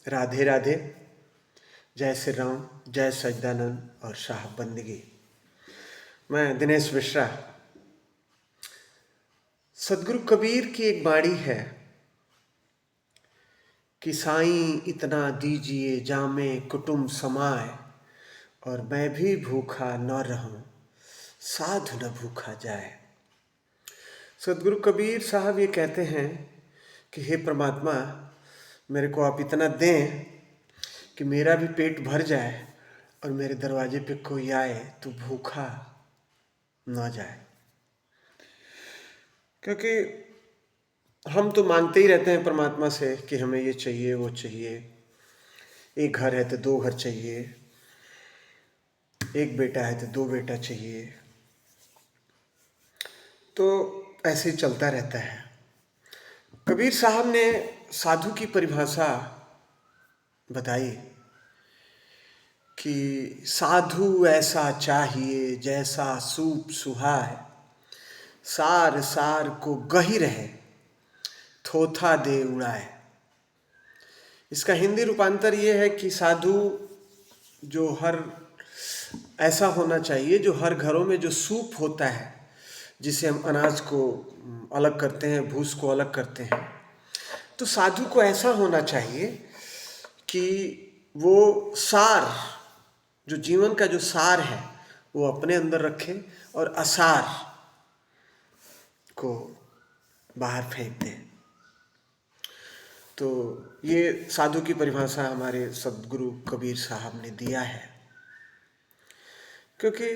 राधे राधे। जय श्री राम, जय सच्चिदानंद और शाह बंदगी। मैं दिनेश मिश्रा। सदगुरु कबीर की एक बाणी है कि साईं इतना दीजिए जामे कुटुंब समाए, और मैं भी भूखा न रहूं साधु न भूखा जाए। सदगुरु कबीर साहब ये कहते हैं कि हे परमात्मा, मेरे को आप इतना दें कि मेरा भी पेट भर जाए और मेरे दरवाजे पे कोई आए तो भूखा ना जाए। क्योंकि हम तो मांगते ही रहते हैं परमात्मा से कि हमें ये चाहिए वो चाहिए। एक घर है तो दो घर चाहिए, एक बेटा है तो दो बेटा चाहिए। तो ऐसे ही चलता रहता है। कबीर साहब ने साधु की परिभाषा बताई कि साधु ऐसा चाहिए जैसा सूप सुहाए, सार सार को गही रहे थोथा दे उड़ाए। इसका हिंदी रूपांतर ये है कि साधु जो ऐसा होना चाहिए जो हर घरों में जो सूप होता है, जिसे हम अनाज को अलग करते हैं, भूस को अलग करते हैं, तो साधु को ऐसा होना चाहिए कि वो सार, जो जीवन का जो सार है वो अपने अंदर रखे और असार को बाहर फेंक दे। तो ये साधु की परिभाषा हमारे सदगुरु कबीर साहब ने दिया है। क्योंकि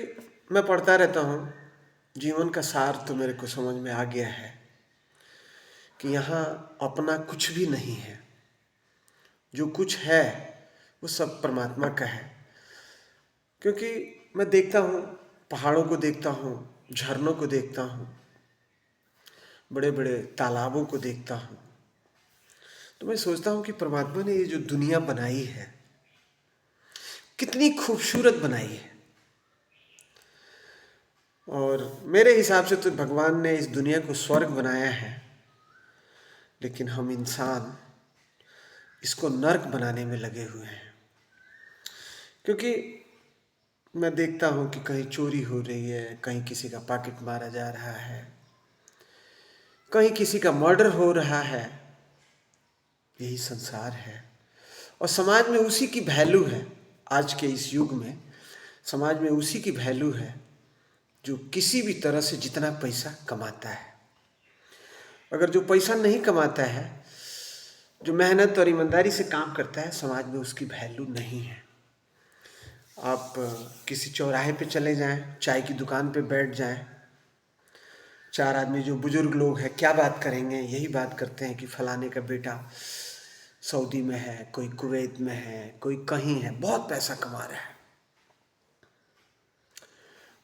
मैं पढ़ता रहता हूँ, जीवन का सार तो मेरे को समझ में आ गया है कि यहाँ अपना कुछ भी नहीं है। जो कुछ है वो सब परमात्मा का है। क्योंकि मैं देखता हूँ, पहाड़ों को देखता हूँ, झरनों को देखता हूँ, बड़े बड़े तालाबों को देखता हूँ, तो मैं सोचता हूँ कि परमात्मा ने ये जो दुनिया बनाई है कितनी खूबसूरत बनाई है। और मेरे हिसाब से तो भगवान ने इस दुनिया को स्वर्ग बनाया है, लेकिन हम इंसान इसको नर्क बनाने में लगे हुए हैं। क्योंकि मैं देखता हूँ कि कहीं चोरी हो रही है, कहीं किसी का पॉकेट मारा जा रहा है, कहीं किसी का मर्डर हो रहा है। यही संसार है और समाज में उसी की वैल्यू है। आज के इस युग में समाज में उसी की वैल्यू है जो किसी भी तरह से जितना पैसा कमाता है। अगर जो पैसा नहीं कमाता है, जो मेहनत और ईमानदारी से काम करता है, समाज में उसकी वैल्यू नहीं है। आप किसी चौराहे पे चले जाएं, चाय की दुकान पे बैठ जाएं, चार आदमी जो बुजुर्ग लोग हैं क्या बात करेंगे? यही बात करते हैं कि फलाने का बेटा सऊदी में है, कोई कुवैत में है, कोई कहीं है, बहुत पैसा कमा रहा है,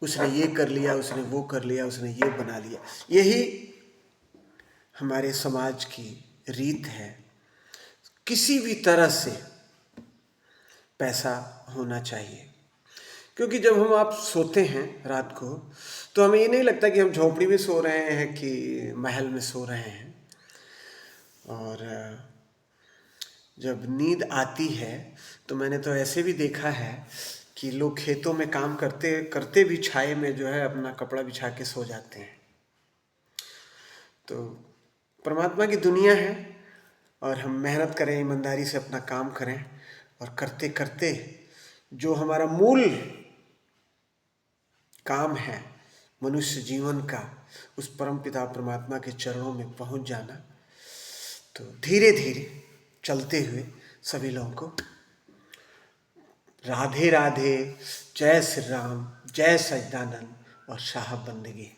उसने ये कर लिया, उसने वो कर लिया, उसने ये बना लिया। यही हमारे समाज की रीत है। किसी भी तरह से पैसा होना चाहिए। क्योंकि जब आप सोते हैं रात को, तो हमें ये नहीं लगता कि हम झोपड़ी में सो रहे हैं कि महल में सो रहे हैं। और जब नींद आती है तो मैंने तो ऐसे भी देखा है कि लोग खेतों में काम करते करते भी छाए में जो है अपना कपड़ा बिछा के सो जाते हैं। तो परमात्मा की दुनिया है और हम मेहनत करें, ईमानदारी से अपना काम करें, और करते करते जो हमारा मूल काम है मनुष्य जीवन का, उस परमपिता परमात्मा के चरणों में पहुंच जाना, तो धीरे धीरे चलते हुए सभी लोगों को राधे राधे, जय श्री राम, जय सच्चिदानंद और शाह बंदगी।